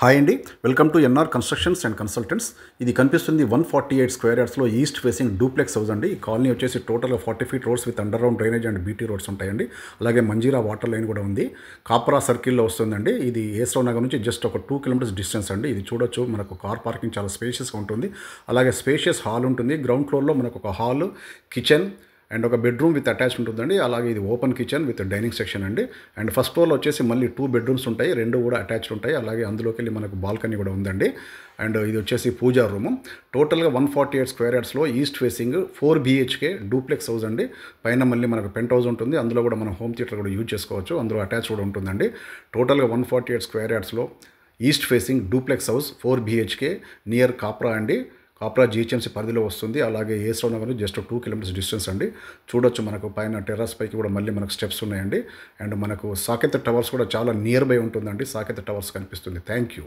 Hi అండి, welcome to NR constructions and consultants. ఇది కనిపిస్తుంది 148 స్క్వేర్ యార్డ్స్లో ఈస్ట్ ఫేసింగ్ డూప్లెక్స్ హౌస్ అండి. ఈ కాలనీ వచ్చేసి టోటల్గా 40 feet roads with underground drainage and BT roads ఉంటాయండి. అలాగే మంజీరా వాటర్ లైన్ కూడా ఉంది. కాప్రా సర్కిల్లో వస్తుందండి. ఇది ఏసరావు నగర్ నుంచి జస్ట్ ఒక 2 కిలోమీటర్స్ డిస్టెన్స్ అండి. ఇది చూడొచ్చు, మనకు కార్ పార్కింగ్ చాలా స్పేషియస్గా ఉంటుంది. అలాగే స్పేషియస్ హాల్ ఉంటుంది. గ్రౌండ్ ఫ్లోర్లో మనకు ఒక హాల్, కిచెన్ అండ్ ఒక బెడ్రూమ్ విత్ అటాచ్ ఉంటుందండి. అలాగే ఇది open kitchen with dining section అండి. అండ్ ఫస్ట్ ఫ్లోర్లో వచ్చేసి మళ్ళీ 2 బెడ్రూమ్స్ ఉంటాయి, 2 కూడా అటాచ్డ్ ఉంటాయి. అలాగే అందులోకి వెళ్ళి మనకు బాల్కనీ కూడా ఉందండి. అండ్ ఇది వచ్చేసి పూజా రూము. టోటల్గా 148 స్క్వేర్ యార్డ్స్లో east facing 4 BHK duplex house అండి. పైన మళ్ళీ మనకు పెంట్ హౌస్ ఉంటుంది. అందులో కూడా మనం హోమ్ థియేటర్ కూడా యూజ్ చేసుకోవచ్చు. అందులో అటాచ్ కూడా ఉంటుందండి. టోటల్గా 148 స్క్వేర్ యార్డ్స్లో east facing duplex house 4 BHK near Kapra అండి. కాప్రా GHMC పరిధిలో వస్తుంది. అలాగే ఏసరావు నగర్ నుంచి జస్ట్ 2 కిలోమీటర్స్ డిస్టెన్స్ అండి. చూడొచ్చు, మనకు పైన టెర్రస్ పైకి కూడా మళ్ళీ మనకు స్టెప్స్ ఉన్నాయండి. అండ్ మనకు సాకేత్ టవర్స్ కూడా చాలా నియర్ బై ఉంటుందండి. సాకేత్ టవర్స్ కనిపిస్తుంది. Thank you.